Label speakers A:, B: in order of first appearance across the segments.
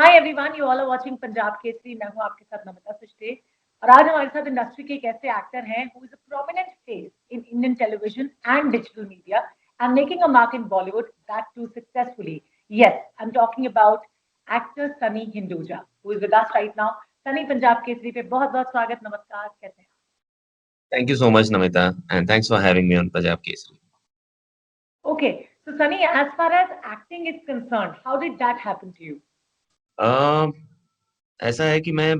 A: Hi everyone, you all are watching Punjab Kesari. मैं हूं आपके साथ नमिता सचदेव और आज हमारे साथ इंडस्ट्री के एक ऐसे एक्टर हैं who is a prominent face in Indian television and digital media and making a mark in Bollywood, that too successfully. Yes, I am talking about actor Sunny Hinduja who is with us right now. Sunny, Punjab Kesari पे बहुत बहुत स्वागत, नमस्कार, कैसे हैं?
B: Thank you so much, Namita, and thanks for having me on Punjab Kesari.
A: Okay, so Sunny, as far as acting is concerned, how did that happen to you?
B: अ, ऐसा है कि मैं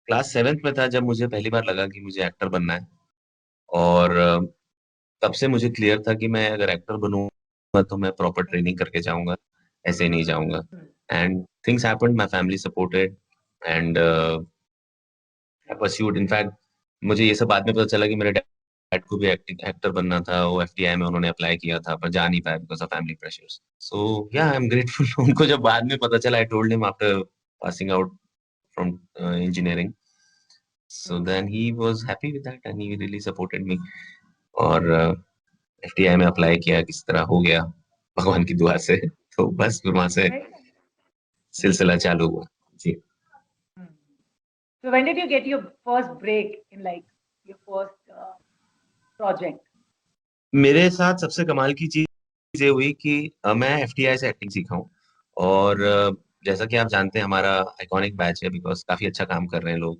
B: क्लास 7th में था जब मुझे पहली बार लगा कि मुझे एक्टर बनना है और तब से मुझे क्लियर था कि मैं अगर एक्टर बनूँगा तो मैं प्रॉपर ट्रेनिंग करके जाऊँगा, ऐसे ही नहीं जाऊँगा। And things happened, my family supported and I pursued. In fact मुझे ये सब बाद में पता चला कि मेरे डैड को भी एक्टर बनना था, वो एफटीआई में उन्होंने अप्लाई किया था पर जा नहीं पाया बिकॉज़ ऑफ फैमिली प्रेशर्स। सो या आई एम ग्रेटफुल उनको जब बाद में पता चला, I told him after passing out from engineering. So then he was happy with that and he really supported me. और एफटीआई में अप्लाई किया, किस तरह हो गया भगवान की दुआ से। तो बस फिर वहां से सिलसिला चालू हुआ जी।
A: So when did you get your first break in like your first project?
B: मेरे साथ सबसे कमाल की चीज ये हुई कि मैं एफटीआई से एक्टिंग सीखा हूँ और जैसा कि आप जानते हैं हमारा आइकॉनिक बैच है बिकॉज काफी अच्छा काम कर रहे हैं लोग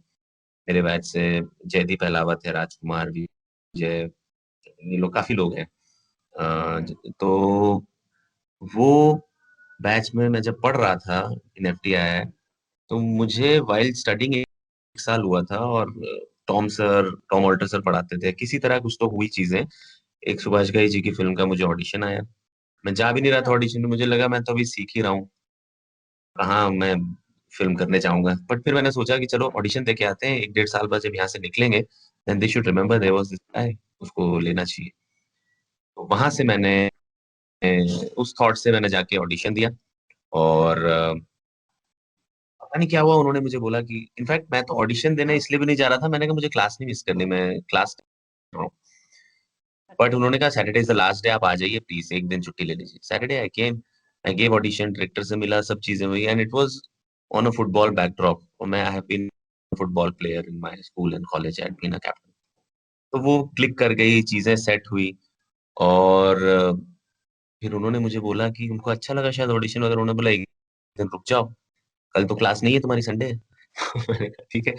B: मेरे बैच से। जयदीप अहलावत है, राजकुमार विजय, ये लोग काफी लोग हैं। तो वो बैच में मैं जब पढ़ रहा था इन एफटीआई, तो मुझे वाइल स्टडिंग एक साल हुआ था और टॉम ऑल्टर सर पढ़ाते थे। किसी तरह कुछ तो हुई चीजें, एक सुभाष घई जी की फिल्म का मुझे ऑडिशन आया। मैं जा भी नहीं रहा था ऑडिशन में, मुझे लगा मैं तो अभी सीख ही रहा हूँ, कहाँ मैं फिल्म करने जाऊंगा। बट फिर मैंने सोचा कि चलो ऑडिशन दे के आते हैं, 1-1.5 साल बाद जब यहाँ से निकलेंगे then they should remember there was this guy, उसको लेना चाहिए। तो वहां से मैंने उस थॉट से मैंने जाके ऑडिशन दिया और पता नहीं क्या हुआ, उन्होंने मुझे बोला कि इनफैक्ट मैं तो ऑडिशन देने इसलिए भी नहीं जा रहा था, मैंने कहा मुझे क्लास नहीं मिस करनी, मैं क्लास कर रहा हूँ। बट उन्होंने कहा Saturday is the last day, आप आ जाइए प्लीज, एक दिन छुट्टी ले लीजिए। Saturday I came, I gave audition, director से मिला, सब चीजें हुई and it was on a football backdrop. और मैं I have been football player in my school and college, I had been a captain. तो वो क्लिक कर गई, चीजें सेट हुई और फिर उन्होंने मुझे बोला कि उनको अच्छा लगा शायद ऑडिशन वगैरह, उन्होंने बोला एक दिन रुक जाओ, कल तो क्लास नहीं है तुम्हारी, संडे है। मैंने कहा ठीक है,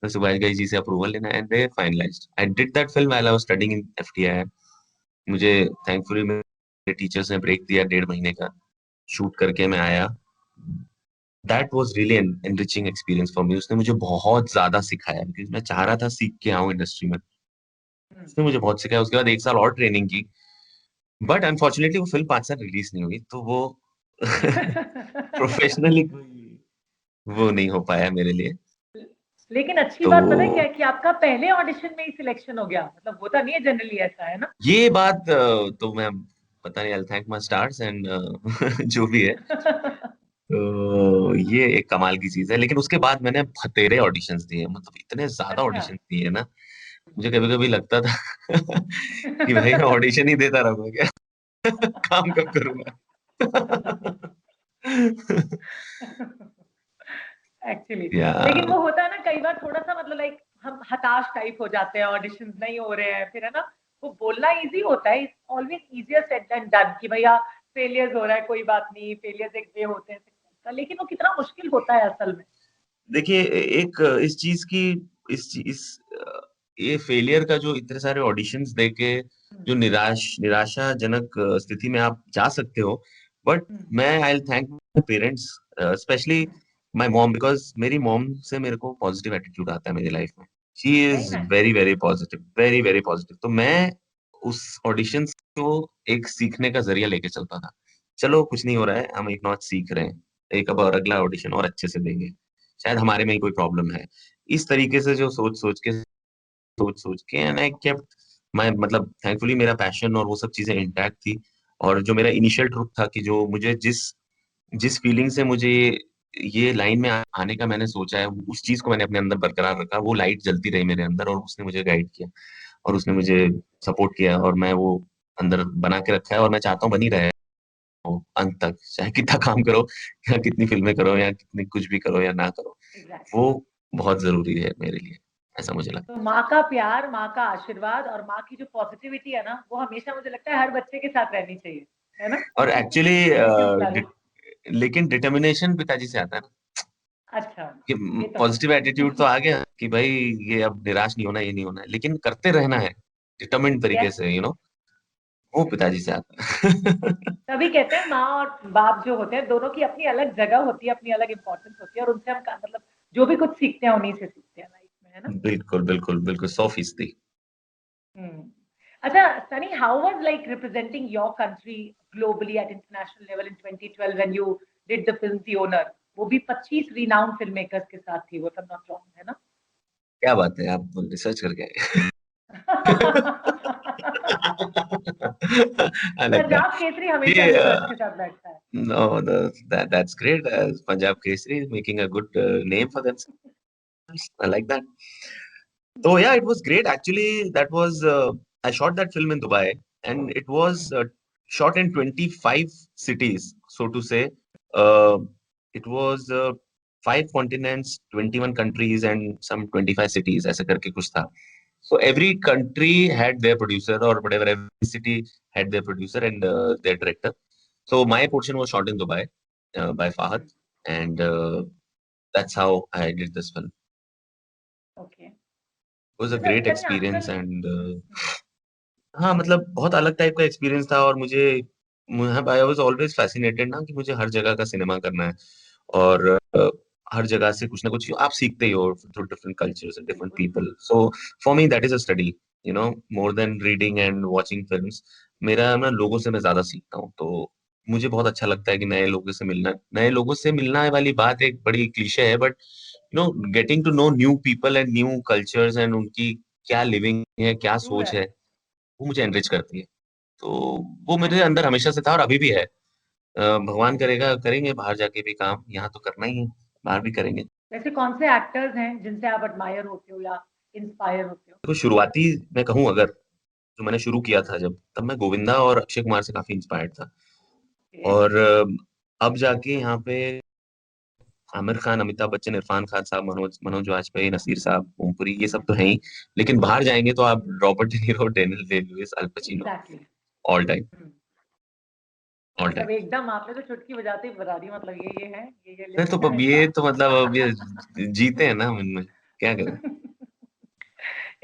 B: मैं सुभाष घई जी से अप्रूवल लेना and they finalised. I did that film while I was studying in FTI. मुझे थैंकफुली मेरे टीचर्स ने ब्रेक दिया 1.5 महीने का, शूट करके मैं आया। That was really an enriching experience for me. उसने मुझे बहुत ज्यादा सिखाया क्योंकि मैं चाह रहा था सीख के आऊं इंडस्ट्री में। उसने मुझे बहुत सिखाया। उसके बाद 1 साल और ट्रेनिंग की, बट अनफॉर्चुनेटली वो फिल्म 5 साल रिलीज नहीं हुई, तो वो प्रोफेशनली वो नहीं हो पाया मेरे लिए।
A: लेकिन अच्छी
B: तो
A: बात पता है क्या है कि आपका पहले ऑडिशन में ही सिलेक्शन हो गया। मतलब होता नहीं है जनरली ऐसा, है ना?
B: ये बात तो मैं पता नहीं, आई थैंक माय स्टार्स एंड जो भी है। तो ये एक कमाल की चीज है। लेकिन उसके बाद मैंने बतेरे ऑडिशंस दिए, मतलब इतने ज्यादा
A: अच्छा।
B: ऑडिशन दिए ना, मुझे कभी कभी लगता था कि भाई मैं ऑडिशन ही देता रहूंगा क्या, काम कब करूंगा।
A: एक्चुअली
B: या
A: लेकिन वो होता है ना कई बार, थोड़ा सा मतलब लाइक हम हताश टाइप हो जाते हैं, ऑडिशंस नहीं हो रहे हैं, फिर है ना। वो बोलना इजी होता है, always easier said than done, कि भैया फेलियर्स हो रहा है, कोई बात नहीं, फेलियर्स एक वे होते हैं सक्सेस का। लेकिन वो कितना मुश्किल होता है असल में।
B: देखिए, एक इस चीज की, इस ये फेलियर का जो इतने सारे ऑडिशंस देके जो निराशाजनक स्थिति में आप जा सकते हो। बट मैं I will thank my parents, specially my mom, because मेरी मॉम से मेरे को पॉजिटिव एटीट्यूड आता है मेरी लाइफ में। She
A: very
B: is
A: nice.
B: Very very positive, very very positive. तो मैं उस ऑडिशंस को एक सीखने का जरिया लेके चलता था। चलो कुछ नहीं हो रहा है, हम एक नॉच सीख रहे हैं, एक अब और अगला ऑडिशन और अच्छे से देंगे, शायद हमारे में ही कोई प्रॉब्लम है। इस तरीके से जो सोच सोच के एंड आई केप्ट माय, मतलब थैंकफुली मेरा पैशन और वो सब चीजें इंटैक्ट थी। और जो मेरा इनिशियल ट्रुथ था कि जो मुझे जिस जिस फीलिंग से मुझे ये लाइन में आने का मैंने सोचा है, उस चीज को मैंने अपने अंदर बरकरार रखा। वो लाइट जलती रही मेरे अंदर और उसने मुझे गाइड किया और उसने मुझे सपोर्ट किया और मैं वो अंदर बना के रखा है और मैं चाहता हूँ बनी रहे। अंत तक, चाहे कितना काम करो या कितनी फिल्में करो या कितनी कुछ भी करो या ना करो,
A: एग्जैक्टली।
B: वो बहुत जरूरी है मेरे लिए, ऐसा मुझे लगता
A: तो माँ का प्यार, माँ का आशीर्वाद और माँ की जो पॉजिटिविटी है ना, वो हमेशा मुझे लगता है हर बच्चे के साथ रहनी चाहिए, है ना?
B: है। और
A: नेगेटिव
B: एक्चुअली
A: फ्लैग।
B: लेकिन डिटर्मिनेशन पिताजी से आता है ना,
A: अच्छा,
B: कि
A: ये तो है।
B: पॉजिटिव एटीट्यूड तो आ गया कि भाई ये अब निराश नहीं होना, ये नहीं होना है, लेकिन करते रहना है डिटर्मिन्ड तरीके
A: यस,
B: से, वो पिताजी से आता है।
A: तभी कहते हैं माँ और बाप जो होते हैं दोनों की अपनी अलग जगह होती है, अपनी अलग इम्पोर्टेंस होती है और उनसे हम मतलब जो भी कुछ सीखते हैं उन्हीं से सीखते हैं लाइफ में, है ना?
B: बिल्कुल बिल्कुल बिल्कुल 100%।
A: हम्म। अच्छा Sunny, how was like representing your country globally at international level in 2012 when you did the film the owner? वो भी 25 रिनाउंड फिल्म मेकर्स के साथ थी वो, if I'm not wrong, है ना?
B: क्या बात है, आप रिसर्च करके आए। I like that.
A: Punjab Kesari हमेशा
B: ये
A: रिसर्च के साथ बैठता है।
B: no, that's great. Punjab Kesari is making a good name for themselves. I like that. So yeah, it was great. Actually, that was I shot that film in Dubai, and it was shot in 25 cities, so to say. Uh, it was 5 continents, 21 countries, and some 25 cities. ऐसा करके कुछ था. So every country had their producer or whatever. Every city had their producer and their director. So my portion was shot in Dubai by Fahad, and that's how I did this film.
A: Okay.
B: It was a
A: अच्छा
B: great
A: Sunny
B: experience,
A: आजकल
B: and हाँ मतलब बहुत अलग type का experience था, और मुझे आई वाज ऑलवेज फैसिनेटेड ना कि मुझे हर जगह का सिनेमा करना है, और हर जगह से कुछ ना कुछ आप सीखते ही हो through different cultures and different
A: बिल्कुल।
B: People. So for me that is a study, more than reading and watching films. मेरा ना लोगों से मैं ज्यादा सीखता हूँ, तो मुझे बहुत अच्छा लगता है कि नए लोगों से मिलना वाली बात एक बड़ी क्लीशे है, but getting to know new people and new cultures and उनकी क्या लिविंग है, क्या
A: ट्रू
B: सोच
A: है।
B: है, वो मुझे एनरिच करती है। तो वो मेरे अंदर हमेशा से था और अभी भी है। भगवान करेगा करेंगे बाहर जाके भी काम, यहाँ तो करना ही है, बाहर भी करेंगे।
A: वैसे कौन से एक्टर्स हैं जिनसे आप एडमायर होते हो या इंस्पायर होते हो?
B: देखो शुरुआती मैं कहूँ अगर, जो मैंने शुरू किया था जब, तब मैं गोविंदा और अक्षय कुमार से काफी इंस्पायर्ड था।
A: ओके।
B: और अब जाके यहाँ पे आमिर खान, अमिताभ बच्चन, इरफान खान साहब, मनोज मनोज वाजपेयी, नसीर साहब, ओमपुरी, ये सब तो हैं ही। लेकिन बाहर जाएंगे तो आप Robert de Niro, Daniel Day Lewis, Al Pacino,
A: exactly.
B: All time, all time.
A: मतलब एकदम आपने तो चुटकी बजाते ही बता दी, मतलब ये है, ये
B: नहीं
A: लिस्ट
B: तो
A: में
B: अब
A: है
B: ये
A: इनका।
B: तो मतलब अब ये जीते हैं ना उनमें, क्या करें।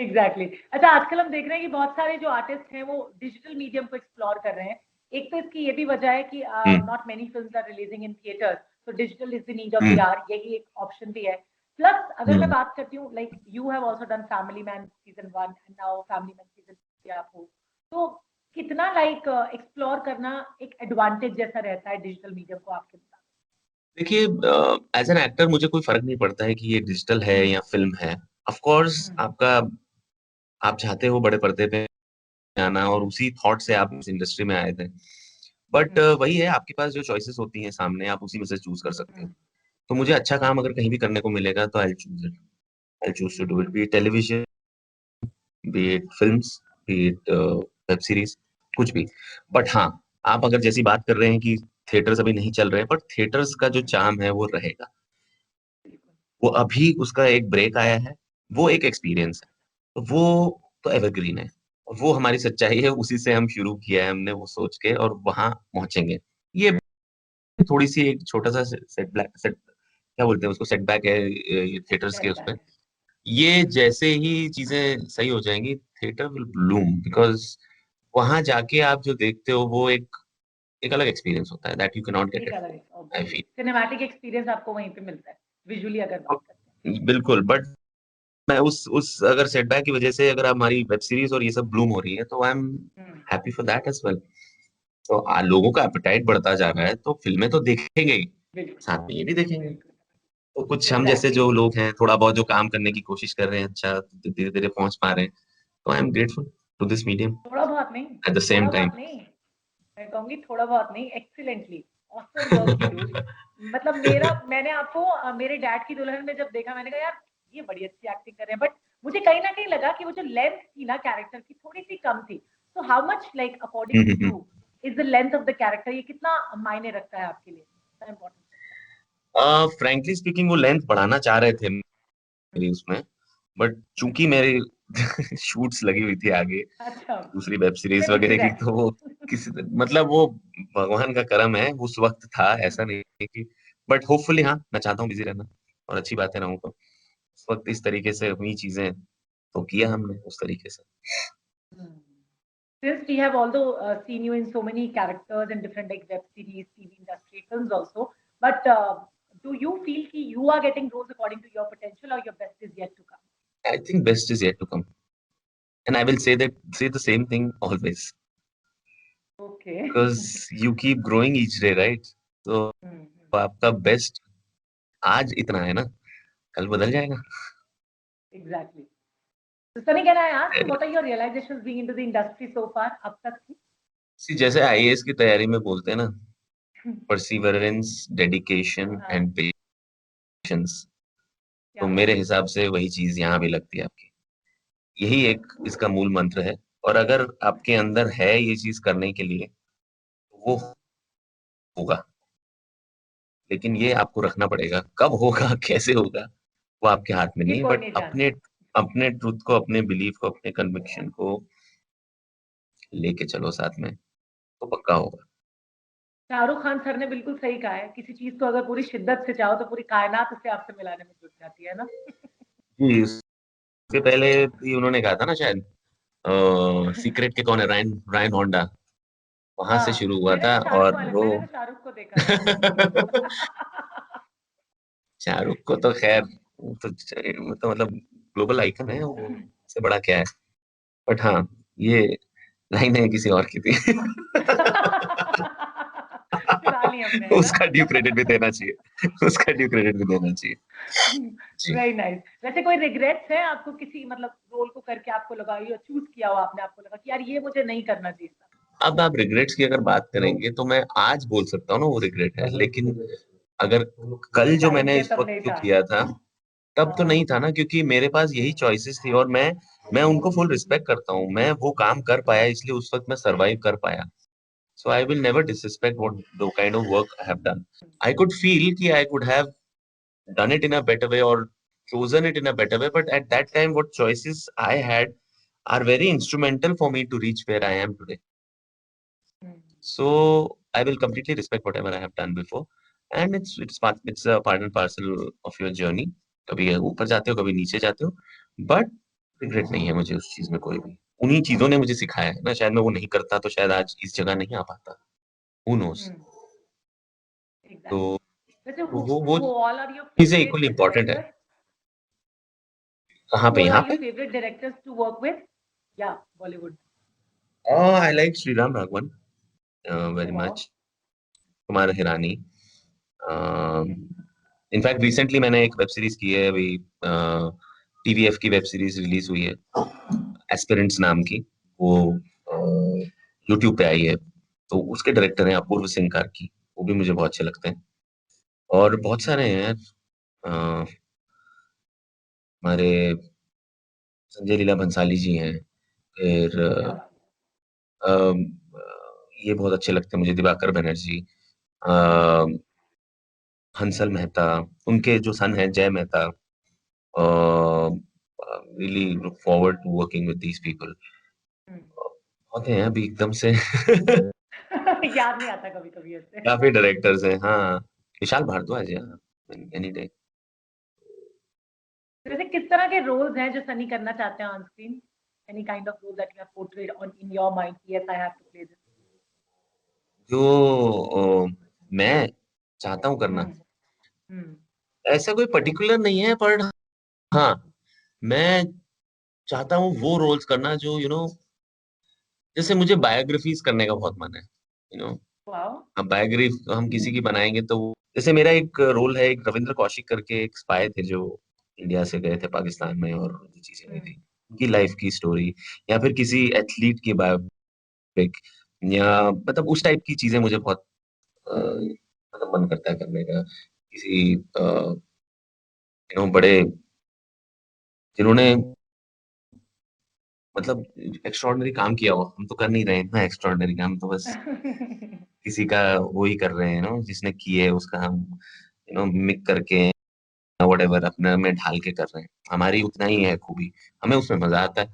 A: एग्जैक्टली। अच्छा आजकल हम देख रहे हैं कि बहुत सारे जो आर्टिस्ट हैं वो डिजिटल मीडियम को एक्सप्लोर कर रहे हैं। एक तो इसकी ये भी वजह है कि
B: hmm
A: not many films are releasing in theatres, तो digital is the need of the
B: hmm
A: hour, यही एक ऑप्शन भी है। प्लस अगर मैं
B: हम्म।
A: बात करती हूँ, like you have also done family man season 1 and now family man season 2 आप हो, तो कितना लाइक एक्सप्लोर करना एक एडवांटेज जैसा रहता है डिजिटल मीडियम को आपके मुताबिक?
B: देखिए, एज एन एक्टर मुझे कोई फर्क नहीं पड़ता है कि ये डिजिटल है
A: हम्म।
B: या फिल्म है। ऑफ कोर्स
A: हम्म।
B: आपका, आप चाहते हो बड़े पर्दे पे आना, और उसी थॉट से आप इस इंडस्ट्री में आए थे। बट
A: हम्म।
B: वही है, आपके पास जो चॉइसेस होती हैं सामने, आप उसी में से चूज कर सकते हो।
A: हम्म।
B: तो मुझे अच्छा काम अगर कहीं भी करने को मिलेगा तो I choose it, I choose to do it, be television, be it films, be it web series, कुछ भी। बट हाँ, आप अगर जैसी बात कर रहे हैं कि थिएटर्स अभी नहीं चल रहे हैं, बट थिएटर्स का जो चार्म है वो रहेगा।
A: बिल्कुल।
B: वो अभी उसका एक ब्रेक आया है, वो एक एक्सपीरियंस है, तो वो तो एवरग्रीन है। और वो हमारी सच्चाई है, उसी से हम शुरू किया है हमने वो सोच के, और वहां पहुंचेंगे। ये थोड़ी सी एक छोटा सा सेट क्या बोलते हैं उसको, सेटबैक है ये थिएटर्स के उसपे।
A: सेटबैक है।
B: ये जैसे ही चीजें सही हो जाएंगी, थिएटर विल ब्लूम, बिकॉज वहां जाके आप जो देखते हो वो एक अलग एक्सपीरियंस होता है, that you can not gate
A: एक
B: इट,
A: अलग है,
B: I
A: obviously
B: feel.
A: Cinematic experience आपको वहीं पे मिलता है, विजुअली अगर बात करते
B: बिल्कुल, बट मैं उस अगर सेटबैक की वजह से अगर हमारी वेब सीरीज और ये सब ब्लूम हो रही है, तो आई एम
A: हैं।
B: Happy for that as well. तो लोगों का एपेटाइट बढ़ता जा रहा है, तो फिल्में तो देखेंगे ही,
A: बिल्कुल।
B: साथ में ये भी देखेंगे।
A: बिल्कुल।
B: तो कुछ हम जैसे
A: एग्जैक्टली।
B: जो लोग हैं, थोड़ा बहुत जो काम करने की कोशिश कर रहे हैं, अच्छा धीरे धीरे पहुंच पा रहे हैं, तो I am grateful to this medium
A: थोड़ा बहुत नहीं,
B: एट द सेम
A: थोड़ा
B: टाइम।
A: बहुत नहीं, मैं कहूंगी थोड़ा बहुत नहीं, excellently awesome work you do. मतलब मैंने आपको मेरे डैड की दुल्हन में जब देखा, मैंने कहा यार ये बड़ी अच्छी एक्टिंग कर रहे हैं, बट मुझे कहीं ना कहीं लगा कि वो जो लेंथ थी ना कैरेक्टर की थोड़ी सी कम थी। तो how much like according to you is the length of the character, ये कितना मायने रखता है आपके लिए, कितना इम्पोर्टेंट?
B: फ्रैंकली स्पीकिंग वो लेंथ बढ़ाना चाह रहे थे मेरी उसमें, बट चूंकि मेरी शूट्स लगी हुई थी आगे
A: अच्छा,
B: दूसरी वेब सीरीज वगैरह की,
A: एग्जैक्टली।
B: तो वो किसी मतलब वो भगवान का करम है, उस वक्त था, ऐसा नहीं है कि, बट होपफुली हाँ, मैं चाहता हूँ बिजी रहना और अच्छी बातें रहूंगा। उस वक्त इस तरीके से हुई चीजें तो किया हमने उस तरीके से।
A: Since we have although seen you in so many characters in different like web series, TV industry, films also, but do you feel कि you are getting roles according to your potential or your best is yet to come?
B: I think best is yet to come, and I will say the same thing always
A: Okay.
B: because you keep growing each day, right? तो आपका best आज इतना है ना, कल बदल जाएगा।
A: Exactly. So Sunny, can I ask you what are your realizations being into the industry so far अब तक की?
B: जैसे आईएएस की तैयारी में बोलते हैं ना, परसिवरेंस, डेडिकेशन
A: हाँ,
B: एंड पेशेंस, तो
A: क्या
B: मेरे
A: बात है।
B: हिसाब से वही चीज यहाँ भी लगती है आपकी। यही एक इसका मूल मंत्र है, और अगर आपके अंदर है ये चीज करने के लिए, तो वो होगा। लेकिन ये आपको रखना पड़ेगा, कब होगा कैसे होगा वो आपके हाथ में
A: ये
B: नहीं है,
A: कोई
B: बट
A: नहीं
B: अपने
A: जानता।
B: अपने ट्रुथ को, अपने बिलीफ को, अपने कन्विक्शन को लेके चलो साथ में, तो पक्का होगा।
A: शाहरुख खान सर ने बिल्कुल सही कहा है, किसी चीज को अगर पूरी शिद्दत से चाहो तो पूरी कायनात उसे आपसे मिलाने में जुट जाती है ना।
B: जी, उससे पहले भी उन्होंने कहा था ना शायद, सीक्रेट के कौन है, रायन रायन होंडा, वहां से
A: हाँ,
B: शुरू हुआ था, और वो
A: मैंने तो शाहरुख को देखा था उसमें।
B: शाहरुख को तो खैर, वो तो मतलब ग्लोबल आइकन है, वो से बड़ा क्या है। बट हाँ, ये लाइन है किसी और की थी।
A: चुरा ली हमने, है ना?
B: उसका ड्यू क्रेडिट भी देना चाहिए, उसका ड्यू क्रेडिट भी देना चाहिए। जी।
A: Very nice. वैसे कोई रिग्रेट्स है आपको किसी मतलब रोल को करके आपको लगा या चूज किया हो आपने, आपको लगा कि यार ये मुझे नहीं करना चाहिए था?
B: अब आप रिग्रेट्स की अगर बात करेंगे तो मैं आज बोल सकता हूँ ना वो रिग्रेट है, लेकिन अगर कल
A: उस
B: जो
A: टाइम
B: मैंने
A: पे
B: इस
A: तब
B: वक्त
A: नहीं
B: जो
A: था।
B: किया था, तब तो नहीं
A: हाँ।
B: था ना, क्योंकि मेरे पास यही चॉइसेस थी, और मैं उनको फुल रिस्पेक्ट करता हूँ। मैं वो काम कर पाया, इसलिए उस वक्त मैं सरवाइव कर पाया। So I will never disrespect what the kind of work I have done. I could feel कि I could have done it in a better way or chosen it in a better way, but at that time, what choices I had are very instrumental for me to reach where I am today. So I will completely respect whatever I have done before, and it's a part and parcel of your journey. कभी ऊपर जाते हो, कभी नीचे जाते हो, but regret नहीं है मुझे उस चीज में कोई भी। उन्हीं चीजों ने मुझे सिखाया है ना, शायद मैं वो नहीं करता तो शायद आज इस जगह नहीं आ पाता। Who knows? तो
A: एग्जैक्टली। वैसे
B: वो
A: who all are your
B: चीजें
A: favorite
B: इक्वली इम्पोर्टेंट है।
A: directors?
B: कहाँ
A: Who
B: पे,
A: all
B: यहाँ
A: are your
B: पे?
A: favorite directors to work with? Yeah, Bollywood.
B: I like Shriram Raghavan
A: Oh
B: very
A: wow.
B: Much, Kumar Hirani. In fact recently मैंने एक वेब सीरीज की है अभी, टीवीएफ की वेब सीरीज रिलीज हुई है, एस्पिरेंट्स नाम की। वो यूट्यूब पे आई है, तो उसके डायरेक्टर हैं अपूर्व सिंह कार्की, वो भी मुझे बहुत अच्छे लगते हैं। और बहुत सारे हैं यार, अ, हमारे संजय लीला भंसाली जी हैं, फिर
A: क्या बात
B: ये बहुत अच्छे लगते हैं मुझे, दिवाकर बनर्जी, अ, हंसल मेहता, उनके जो सन है Jay Mehta. Really look forward to working with these people.
A: है।
B: बहुत हैं अभी एकदम से।
A: याद नहीं आता कभी कभी ऐसे।
B: काफी डायरेक्टर्स हैं, हाँ। विशाल भारद्वाज है, एनी डे।
A: वैसे किस तरह के रोल्स हैं जो सनी करना चाहते हैं on screen? Any kind of role that you have portrayed on in your mind, yes I have to play this?
B: जो मैं चाहता हूँ करना,
A: हम्म। हम्म।
B: ऐसा कोई पर्टिकुलर नहीं है, पर हाँ, मैं चाहता हूँ वो रोल्स करना जो जैसे मुझे बायोग्राफीज करने का बहुत मन है।
A: वाओ।
B: अब बायोग्राफी हम किसी की बनाएंगे तो जैसे मेरा एक रोल है, एक रविंद्र कौशिक करके एक स्पाई थे जो इंडिया से गए थे पाकिस्तान में, और जो चीजें हुई थी उनकी लाइफ की स्टोरी, या फिर किसी एथलीट की बायोपिक, या मतलब उस टाइप की चीजें मुझे बहुत मतलब मन करता है करने का। किसी बड़े जिन्होंने मतलब एक्स्ट्राऑर्डिनरी काम किया हो, हम तो कर नहीं रहे हैं इतना एक्स्ट्राऑर्डिनरी काम, तो बस किसी का वो ही कर रहे हैं, जिसने की है उसका हम मिक करके व्हाटएवर अपने में ढाल के कर रहे हैं। हमारी उतना ही है खूबी, हमें उसमें मजा आता है।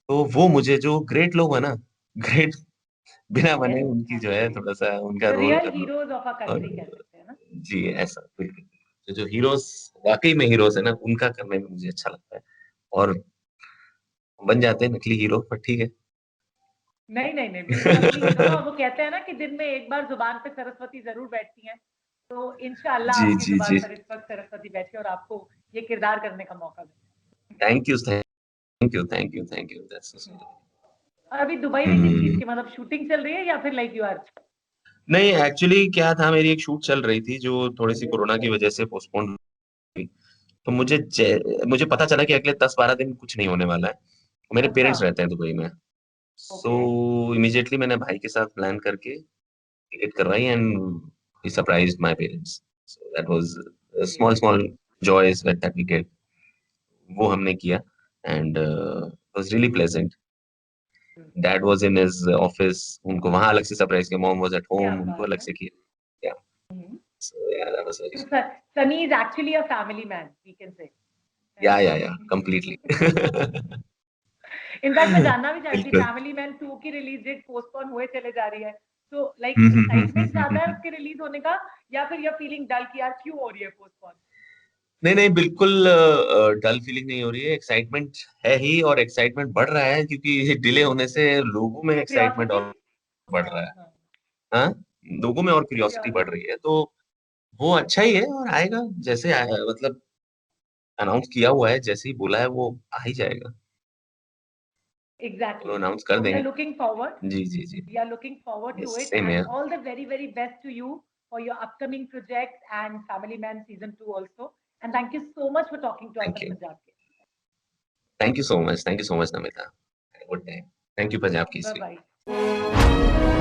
B: तो वो मुझे जो ग्रेट लोग है ना, ग्रेट बिना बने
A: Yes,
B: उनकी जो है
A: absolutely.
B: थोड़ा सा उनका
A: The
B: रोल
A: real
B: कर लो।
A: heroes of our
B: और
A: country कह सकते हैं ना?
B: जी ऐसा बिल्कुल। तो जो हीरोज वाकई में हीरोज है ना, उनका करने में मुझे अच्छा लगता है। और बन जाते हैं नकली हीरो, पर ठीक है।
A: नहीं, नहीं, नहीं, बिल्कुल असली हीरो ना, और वो कहते हैं ना कि दिन में एक बार ज़ुबान पे सरस्वती ज़रूर बैठती हैं। तो इंशाअल्लाह
B: जी,
A: आपकी
B: जी,
A: ज़ुबान
B: जी।
A: पर इस वक़्त सरस्वती बैठे और आपको ये किरदार करने का मौका मिले।
B: Thank you, thank you, thank you, thank you. That's so sweet.
A: और अभी दुबई में किस चीज़
B: हुँ।
A: की मतलब शूटिंग चल रही है या फिर लाइक यू आर
B: नहीं एक्चुअली क्या था, मेरी एक शूट चल रही थी जो थोड़ी-सी कोरोना की वजह से पोस्टपोन हुई। तो मुझे पता चला कि अगले 10-12 दिन कुछ नहीं होने वाला है। मेरे
A: अच्छा,
B: पेरेंट्स रहते हैं दुबई में। सो
A: ओके,
B: इमीडिएटली मैंने भाई के साथ प्लान करके टिकट करवाई and he surprised my parents. So that was
A: great.
B: Small small joys that we get, वो हमने किया and it was really pleasant.
A: Hmm,
B: dad was in his office, उनको वहाँ अलग से सरप्राइज़ किया, मॉम वाज़ एट
A: क्या
B: होम, उनको
A: बात
B: अलग
A: है।
B: से किया। या
A: hmm,
B: so yeah that was very
A: तो
B: sweet.
A: Sunny is actually a family man we can say, है ना?
B: या कंप्लीटली।
A: इनफैक्ट मैं जानना भी चाहती थी
B: बिल्कुल।
A: फैमिली मैन 2 की रिलीज़ डेट पोस्टपोन हुए चले जा रही है। तो लाइक
B: हुँ, हुँ, हुँ, हुँ,
A: एक्साइटमेंट
B: हुँ,
A: ज़्यादा
B: हुँ,
A: है
B: हुँ।
A: उसके रिलीज़ होने का या फिर यू आर फीलिंग डल कि यार क्यों हो रही है पोस्टपोन?
B: नहीं, नहीं, बिल्कुल डल फीलिंग नहीं हो रही है, एक्साइटमेंट है ही और एक्साइटमेंट बढ़ रहा है क्योंकि डिले होने से लोगों में एक्साइटमेंट
A: क्यूरियोसिटी?
B: और बढ़
A: हाँ,
B: रहा है।
A: हाँ,
B: हाँ? लोगों में और क्यूरियोसिटी बढ़
A: क्यूरियोसिटी।
B: रही है, तो वो अच्छा ही है और आएगा जैसे मतलब अनाउंस किया हुआ है, जैसे ही बोला है वो आ ही जाएगा। वो
A: एग्ज़ैक्टली।
B: अनाउंस कर
A: तो वी आर
B: देंगे।
A: लुकिंग फॉरवर्ड
B: जी, जी, जी।
A: We are looking forward to
B: yes,
A: it
B: same
A: and
B: here.
A: all the very, very best to you for your upcoming projects and Family Man Season 2 also. And thank you so much for talking to us
B: thank
A: on
B: you.
A: Punjab Ke.
B: Thank you so much, Namita. Have a good day. Thank you Punjab Kesari.
A: Bye-bye.